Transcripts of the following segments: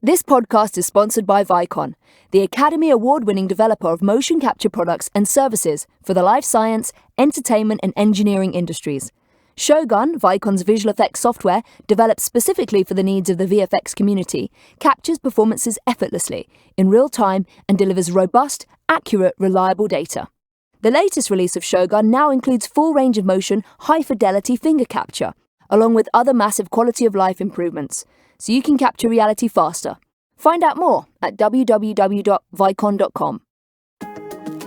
This podcast is sponsored by Vicon, the Academy Award-winning developer of motion capture products and services for the life science, entertainment and engineering industries. Shogun, Vicon's visual effects software, developed specifically for the needs of the VFX community, captures performances effortlessly, in real time, and delivers robust, accurate, reliable data. The latest release of Shogun now includes full range of motion, high-fidelity finger capture, along with other massive quality-of-life improvements, so you can capture reality faster. Find out more at www.vicon.com.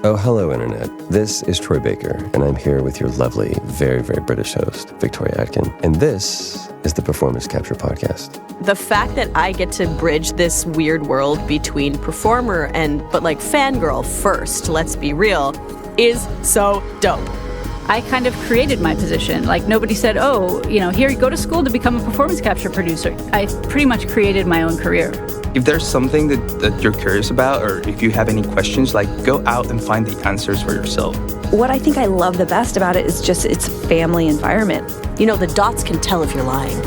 Oh, hello, Internet. This is Troy Baker, and I'm here with your lovely, very, very British host, Victoria Atkin. And this is the Performance Capture Podcast. The fact that I get to bridge this weird world between performer but fangirl first, let's be real, is so dope. I kind of created my position. Nobody said, here, you go to school to become a performance capture producer. I pretty much created my own career. If there's something that you're curious about, or if you have any questions, go out and find the answers for yourself. What I think I love the best about it is just its family environment. The dots can tell if you're lying.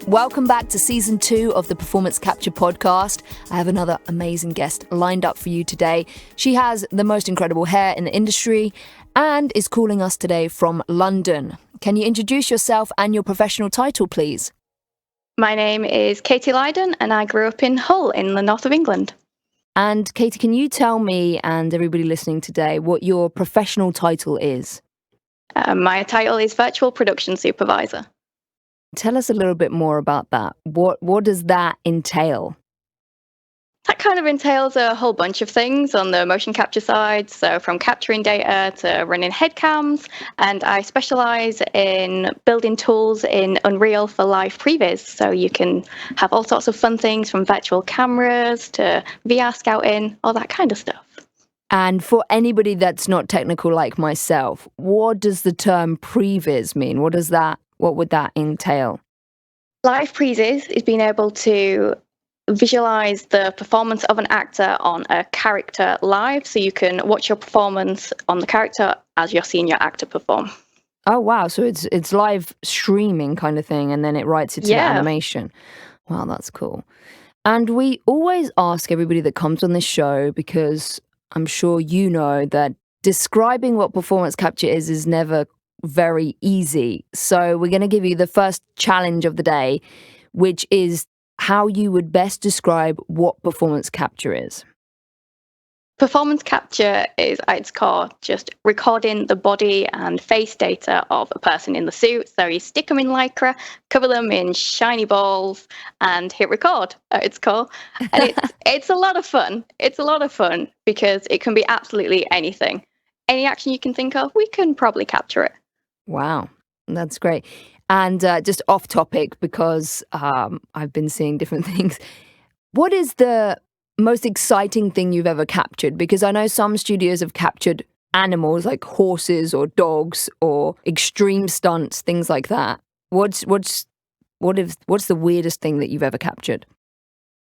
Welcome back to Season 2 of the Performance Capture Podcast. I have another amazing guest lined up for you today. She has the most incredible hair in the industry and is calling us today from London. Can you introduce yourself and your professional title, please? My name is Katie Lydon and I grew up in Hull in the north of England. And Katie, can you tell me and everybody listening today what your professional title is? My title is Virtual Production Supervisor. Tell us a little bit more about that. What does that entail? That kind of entails a whole bunch of things on the motion capture side. So from capturing data to running headcams, and I specialize in building tools in Unreal for live previs. So you can have all sorts of fun things from virtual cameras to VR scouting, all that kind of stuff. And for anybody that's not technical like myself, what does the term previs mean? What would that entail? Live previs is being able to visualize the performance of an actor on a character live, so you can watch your performance on the character as you're seeing your actor perform. Oh, wow. So it's live streaming kind of thing, and then it writes it to the animation. Wow, that's cool. And we always ask everybody that comes on this show, because I'm sure you know that describing what performance capture is never very easy. So we're going to give you the first challenge of the day, which is how you would best describe what performance capture is. Performance capture is, at its core, just recording the body and face data of a person in the suit. So you stick them in Lycra, cover them in shiny balls, and hit record at its core. And it's a lot of fun. It's a lot of fun because it can be absolutely anything. Any action you can think of, we can probably capture it. Wow, that's great. And just off topic, because I've been seeing different things. What is the most exciting thing you've ever captured? Because I know some studios have captured animals like horses or dogs or extreme stunts, things like that. What's the weirdest thing that you've ever captured?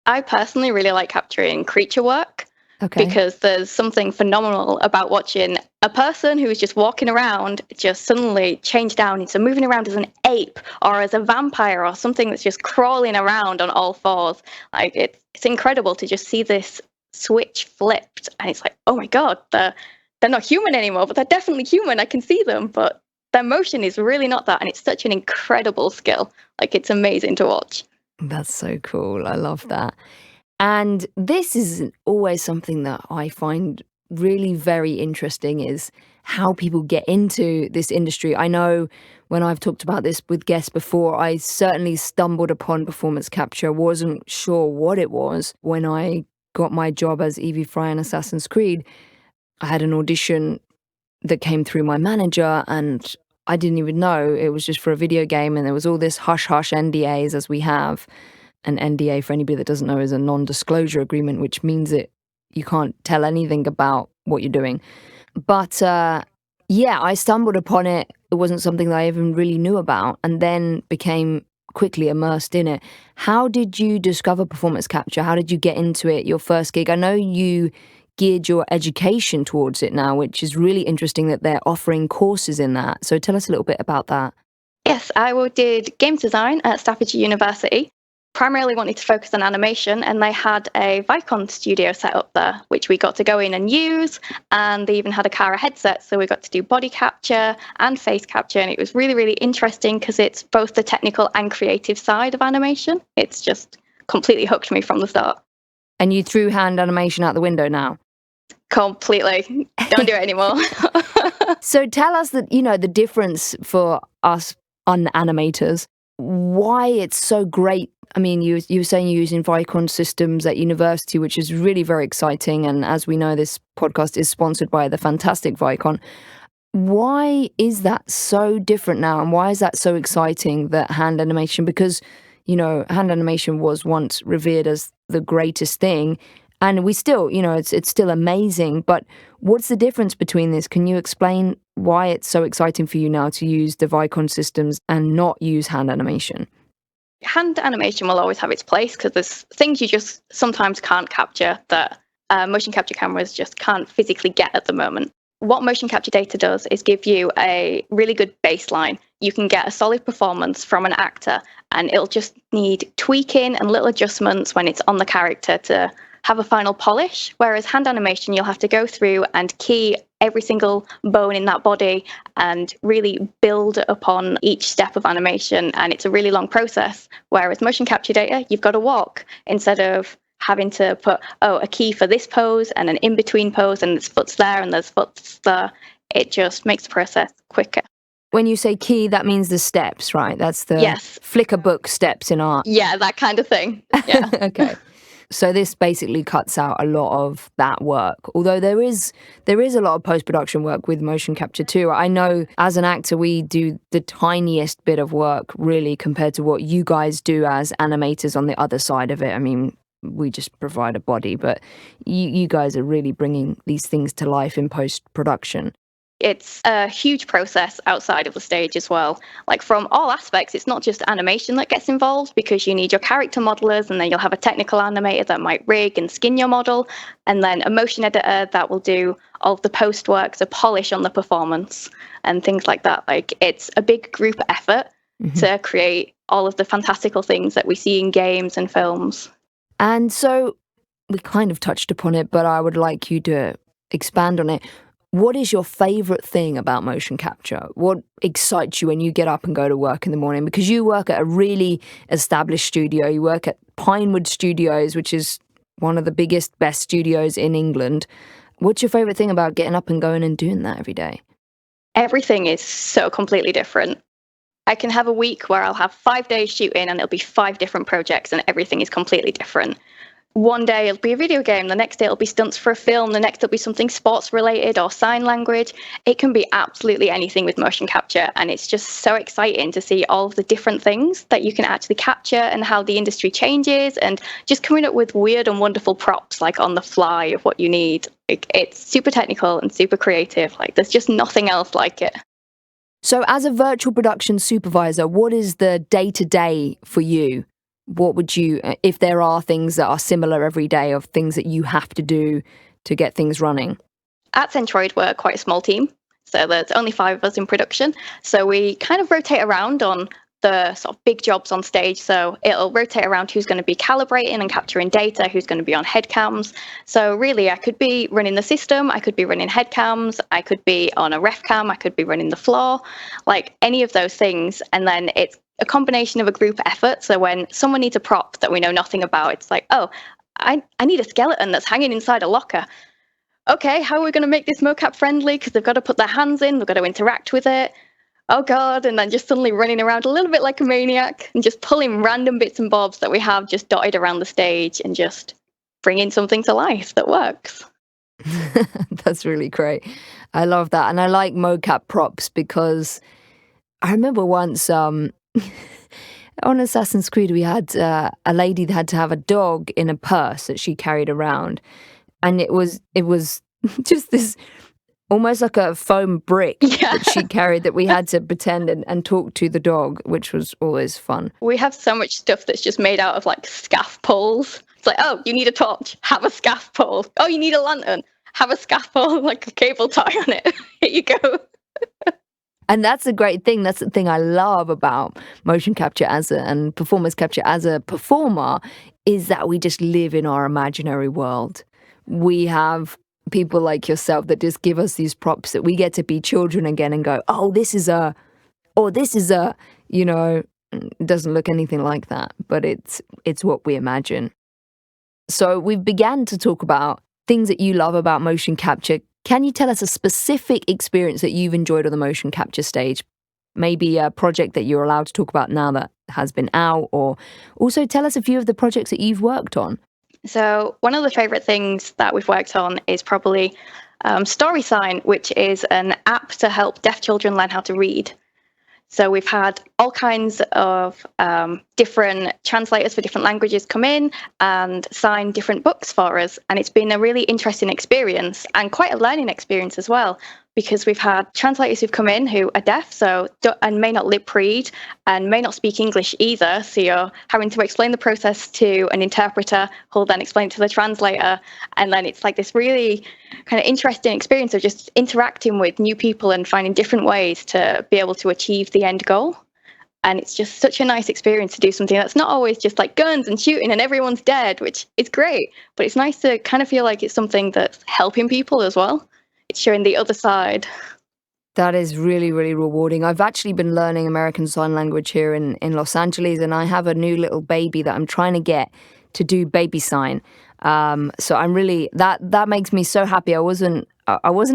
I personally really like capturing creature work. Okay. Because there's something phenomenal about watching a person who is just walking around just suddenly change down into moving around as an ape or as a vampire or something that's just crawling around on all fours. It's incredible to just see this switch flipped, and it's like, oh my god, they're not human anymore, but they're definitely human. I can see them, but their motion is really not that, and it's such an incredible skill. It's amazing to watch. That's so cool. I love that. And this is always something that I find really very interesting, is how people get into this industry. I know when I've talked about this with guests before, I certainly stumbled upon performance capture, wasn't sure what it was. When I got my job as Evie Fry in Assassin's Creed, I had an audition that came through my manager, and I didn't even know it was just for a video game, and there was all this hush-hush NDAs as we have. An NDA, for anybody that doesn't know, is a non-disclosure agreement, which means that you can't tell anything about what you're doing. But I stumbled upon it. It wasn't something that I even really knew about, and then became quickly immersed in it. How did you discover performance capture? How did you get into it, your first gig? I know you geared your education towards it now, which is really interesting that they're offering courses in that. So tell us a little bit about that. Yes, I did games design at Staffordshire University. primarily wanted to focus on animation, and they had a Vicon studio set up there, which we got to go in and use. And they even had a Cara headset, so we got to do body capture and face capture. And it was really, really interesting because it's both the technical and creative side of animation. It's just completely hooked me from the start. And you threw hand animation out the window now? Completely. Don't do it anymore. So tell us that, the difference for us unanimators, why it's so great. I mean, you were saying you're using Vicon systems at university, which is really very exciting. And as we know, this podcast is sponsored by the fantastic Vicon. Why is that so different now? And why is that so exciting, that hand animation? Because, hand animation was once revered as the greatest thing. And we still, it's still amazing. But what's the difference between this? Can you explain why it's so exciting for you now to use the Vicon systems and not use hand animation? Hand animation will always have its place because there's things you just sometimes can't capture that motion capture cameras just can't physically get at the moment. What motion capture data does is give you a really good baseline. You can get a solid performance from an actor, and it'll just need tweaking and little adjustments when it's on the character to have a final polish. Whereas hand animation, you'll have to go through and key every single bone in that body and really build upon each step of animation. And it's a really long process. Whereas motion capture data, you've got to walk instead of having to put, a key for this pose and an in-between pose, and there's foots there and there's foots there. It just makes the process quicker. When you say key, that means the steps, right? That's the Yes. flicker book steps in art. Yeah, that kind of thing. Yeah. Okay. So this basically cuts out a lot of that work. Although there is a lot of post-production work with motion capture too. I know as an actor, we do the tiniest bit of work really compared to what you guys do as animators on the other side of it. I mean, we just provide a body, but you guys are really bringing these things to life in post-production. It's a huge process outside of the stage as well. Like from all aspects, it's not just animation that gets involved because you need your character modelers, and then you'll have a technical animator that might rig and skin your model, and then a motion editor that will do all of the post work, so polish on the performance and things like that. Like it's a big group effort to create all of the fantastical things that we see in games and films. And so we kind of touched upon it, but I would like you to expand on it. What is your favorite thing about motion capture? What excites you when you get up and go to work in the morning? Because you work at a really established studio. You work at Pinewood Studios, which is one of the biggest, best studios in England. What's your favorite thing about getting up and going and doing that every day? Everything is so completely different. I can have a week where I'll have 5 days shooting and it'll be 5 different projects and everything is completely different. One day it'll be a video game, the next day it'll be stunts for a film, the next it'll be something sports related or sign language. It can be absolutely anything with motion capture, and it's just so exciting to see all of the different things that you can actually capture and how the industry changes, and just coming up with weird and wonderful props like on the fly of what you need. It's super technical and super creative. Like there's just nothing else like it. So as a virtual production supervisor, what is the day-to-day for you? What would you, if there are things that are similar every day of things that you have to do to get things running? At Centroid, we're quite a small team. So there's only 5 of us in production. So we kind of rotate around on the sort of big jobs on stage. So it'll rotate around who's going to be calibrating and capturing data, who's going to be on headcams. So really, I could be running the system, I could be running headcams, I could be on a ref cam, I could be running the floor, like any of those things. And then it's a combination of a group effort. So when someone needs a prop that we know nothing about, it's like, oh, I need a skeleton that's hanging inside a locker. Okay, how are we going to make this mocap friendly? Because they've got to put their hands in, they've got to interact with it. Oh God, and then just suddenly running around a little bit like a maniac and just pulling random bits and bobs that we have just dotted around the stage and just bringing something to life that works. That's really great. I love that. And I like mocap props because I remember once on Assassin's Creed we had a lady that had to have a dog in a purse that she carried around. And it was just this almost like a foam brick that she carried that we had to pretend and talk to the dog, which was always fun. We have so much stuff that's just made out of like scaff poles. It's like, oh, you need a torch, have a scaff pole. Oh, you need a lantern, have a scaff pole, like a cable tie on it. Here you go. And that's a great thing. That's the thing I love about motion capture and performance capture as a performer, is that we just live in our imaginary world. We have people like yourself that just give us these props that we get to be children again and go, oh, this is a, you know, it doesn't look anything like that, but it's what we imagine. So we've began to talk about things that you love about motion capture. Can you tell us a specific experience that you've enjoyed on the motion capture stage? Maybe a project that you're allowed to talk about now that has been out, or also tell us a few of the projects that you've worked on. So one of the favourite things that we've worked on is probably StorySign, which is an app to help deaf children learn how to read. So we've had all kinds of different translators for different languages come in and sign different books for us. And it's been a really interesting experience and quite a learning experience as well, because we've had translators who've come in who are deaf and may not lip read and may not speak English either. So you're having to explain the process to an interpreter who'll then explain it to the translator. And then it's like this really kind of interesting experience of just interacting with new people and finding different ways to be able to achieve the end goal. And it's just such a nice experience to do something that's not always just like guns and shooting and everyone's dead, which is great. But it's nice to kind of feel like it's something that's helping people as well. It's showing the other side. That is really, really rewarding. I've actually been learning American Sign Language here in Los Angeles, and I have a new little baby that I'm trying to get to do baby sign. So I'm really, that makes me so happy. I wasn't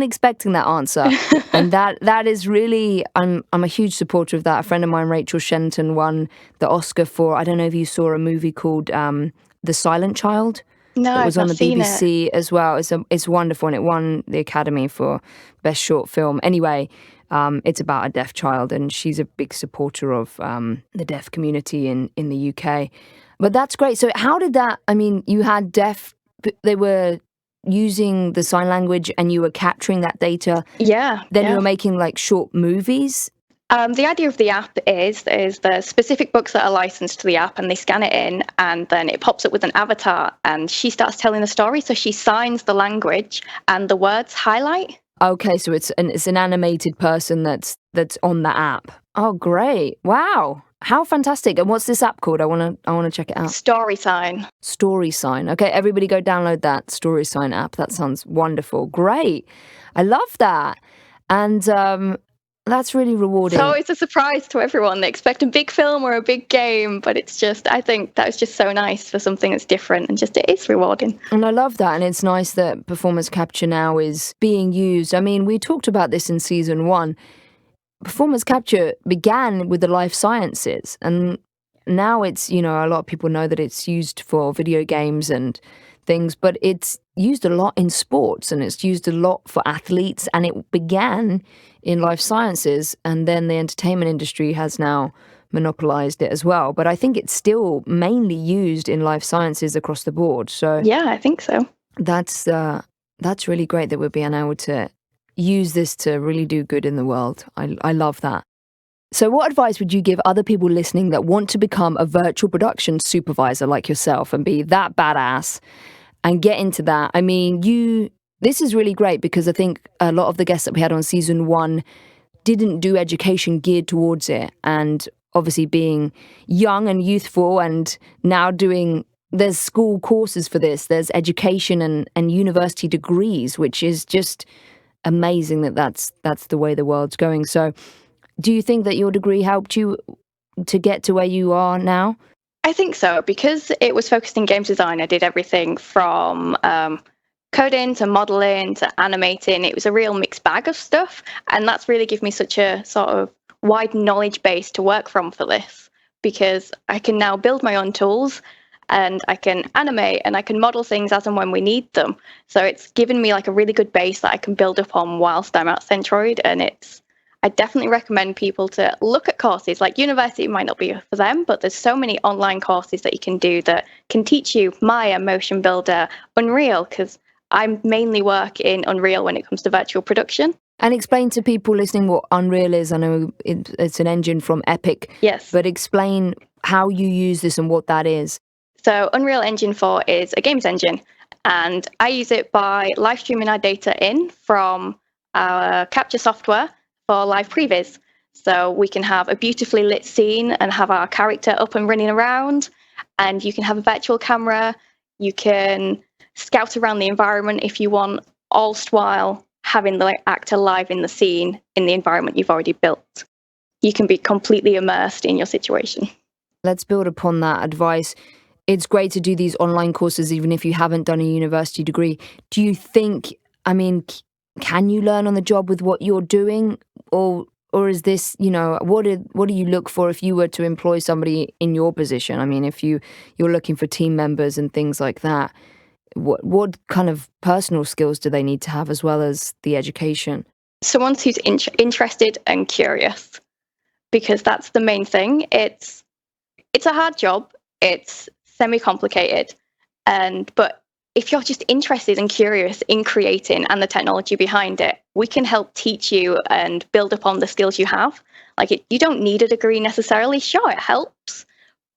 expecting that answer. And that is really, I'm a huge supporter of that. A friend of mine, Rachel Shenton, won the Oscar for, I don't know if you saw a movie called The Silent Child. No, it was I've on not the seen BBC it. as well. It's wonderful, and it won the Academy for Best Short Film. Anyway, it's about a deaf child, and she's a big supporter of the deaf community in the UK. But that's great. So how did that, I mean, you had deaf, they were using the sign language and you were capturing that data. Yeah. Then you were making like short movies. The idea of the app is there's specific books that are licensed to the app, and they scan it in, and then it pops up with an avatar, and she starts telling the story. So she signs the language, and the words highlight. Okay, so it's an animated person that's on the app. Oh, great! Wow, how fantastic! And what's this app called? I wanna check it out. StorySign. StorySign. Okay, everybody go download that StorySign app. That sounds wonderful. Great, I love that, and that's really rewarding. So it's a surprise to everyone. They expect a big film or a big game, but it's just, I think that was just so nice for something that's different, and just it is rewarding. And I love that, and it's nice that performance capture now is being used. I mean, we talked about this in season 1. Performance capture began with the life sciences, and now it's, a lot of people know that it's used for video games and things, but it's used a lot in sports, and it's used a lot for athletes, and it began in life sciences, and then the entertainment industry has now monopolized it as well. But I think it's still mainly used in life sciences across the board. So yeah, I think so. That's really great that we're being able to use this to really do good in the world. I love that. So what advice would you give other people listening that want to become a virtual production supervisor like yourself and be that badass and get into that? I mean, this is really great, because I think a lot of the guests that we had on season 1 didn't do education geared towards it. And obviously being young and youthful, and now there's school courses for this, there's education and university degrees, which is just amazing that's the way the world's going. So do you think that your degree helped you to get to where you are now? I think so, because it was focused in games design. I did everything from coding to modeling to animating. It was a real mixed bag of stuff, and that's really given me such a sort of wide knowledge base to work from for this, because I can now build my own tools, and I can animate, and I can model things as and when we need them. So it's given me like a really good base that I can build upon whilst I'm at Centroid, and I definitely recommend people to look at courses. Like university might not be for them, but there's so many online courses that you can do that can teach you Maya, Motion Builder, Unreal, because I mainly work in Unreal when it comes to virtual production. And explain to people listening what Unreal is. I know it's an engine from Epic. Yes. But explain how you use this and what that is. So Unreal Engine 4 is a games engine, and I use it by live streaming our data in from our capture software for live previs. So we can have a beautifully lit scene and have our character up and running around, and you can have a virtual camera. You can scout around the environment if you want, all while having the actor live in the scene in the environment you've already built. You can be completely immersed in your situation. Let's build upon that advice. It's great to do these online courses, even if you haven't done a university degree. Do you think, can you learn on the job with what you're doing? Or is this, what do you look for if you were to employ somebody in your position? I mean, if you're looking for team members and things like that, what kind of personal skills do they need to have as well as the education? Someone who's interested and curious, because that's the main thing. It's a hard job. It's semi-complicated, but if you're just interested and curious in creating and the technology behind it, we can help teach you and build upon the skills you have. You don't need a degree necessarily. Sure, it helps,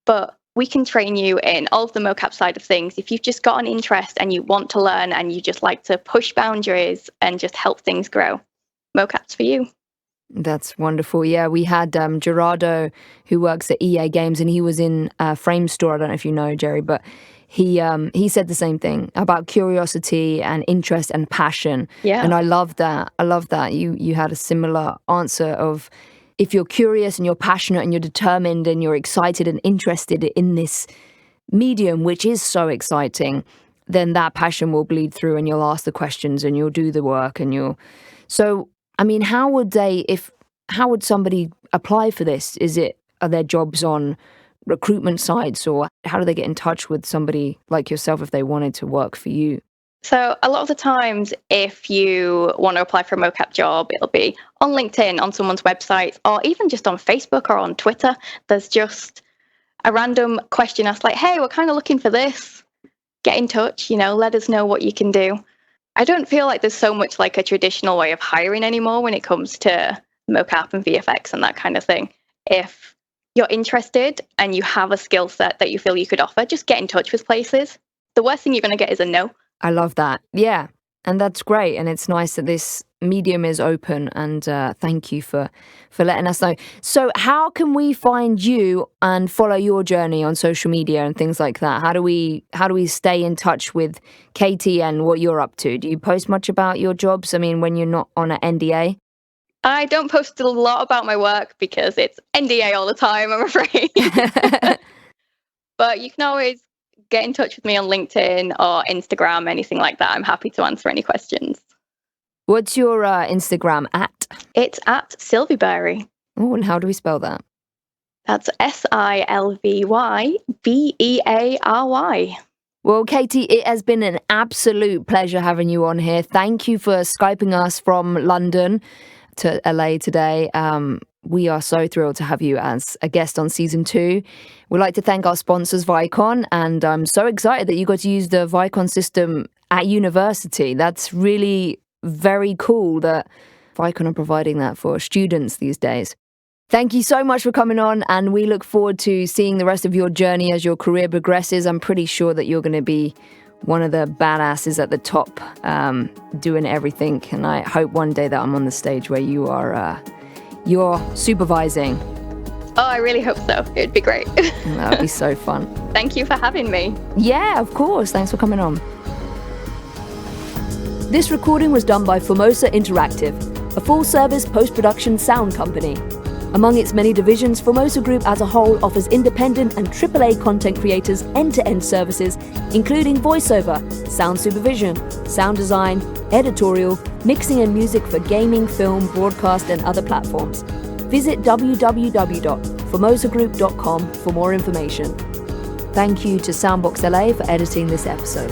but we can train you in all of the mocap side of things. If you've just got an interest and you want to learn and you just like to push boundaries and just help things grow, mocap's for you. That's wonderful. Yeah, we had Gerardo, who works at EA Games, and he was in Frame Store. I don't know if you know, Jerry, but he said the same thing about curiosity and interest and passion. Yeah. And I love that. You had a similar answer of, if you're curious and you're passionate and you're determined and you're excited and interested in this medium, which is so exciting, then that passion will bleed through and you'll ask the questions and you'll do the work and so, how would somebody apply for this? Are there jobs on recruitment sites, or how do they get in touch with somebody like yourself if they wanted to work for you? So a lot of the times, if you want to apply for a mocap job, it'll be on LinkedIn, on someone's website, or even just on Facebook or on Twitter. There's just a random question asked like, hey, we're kind of looking for this. Get in touch, let us know what you can do. I don't feel like there's so much like a traditional way of hiring anymore when it comes to mocap and VFX and that kind of thing. If you're interested and you have a skill set that you feel you could offer, just get in touch with places. The worst thing you're going to get is a no. I love that. Yeah. And that's great. And it's nice that this medium is open. And thank you for letting us know. So how can we find you and follow your journey on social media and things like that? How do we stay in touch with Katie and what you're up to? Do you post much about your jobs? When you're not on an NDA? I don't post a lot about my work because it's NDA all the time, I'm afraid. But you can always get in touch with me on LinkedIn or Instagram, anything like that. I'm happy to answer any questions. What's your Instagram at? It's at Silvyberry. Oh, and how do we spell that? That's Silvybeary. Well, Katie, it has been an absolute pleasure having you on here. Thank you for Skyping us from London to LA today. We are so thrilled to have you as a guest on season 2. We'd like to thank our sponsors, Vicon, and I'm so excited that you got to use the Vicon system at university. That's really very cool that Vicon are providing that for students these days. Thank you so much for coming on, and we look forward to seeing the rest of your journey as your career progresses. I'm pretty sure that you're going to be one of the badasses at the top, doing everything, and I hope one day that I'm on the stage where you're supervising. Oh, I really hope so. It'd be great. That would be so fun. Thank you for having me. Yeah, of course. Thanks for coming on. This recording was done by Formosa Interactive, a full-service post-production sound company. Among its many divisions, Formosa Group as a whole offers independent and AAA content creators end-to-end services, including voiceover, sound supervision, sound design, editorial, mixing and music for gaming, film, broadcast, and other platforms. Visit www.formosagroup.com for more information. Thank you to Soundbox LA for editing this episode.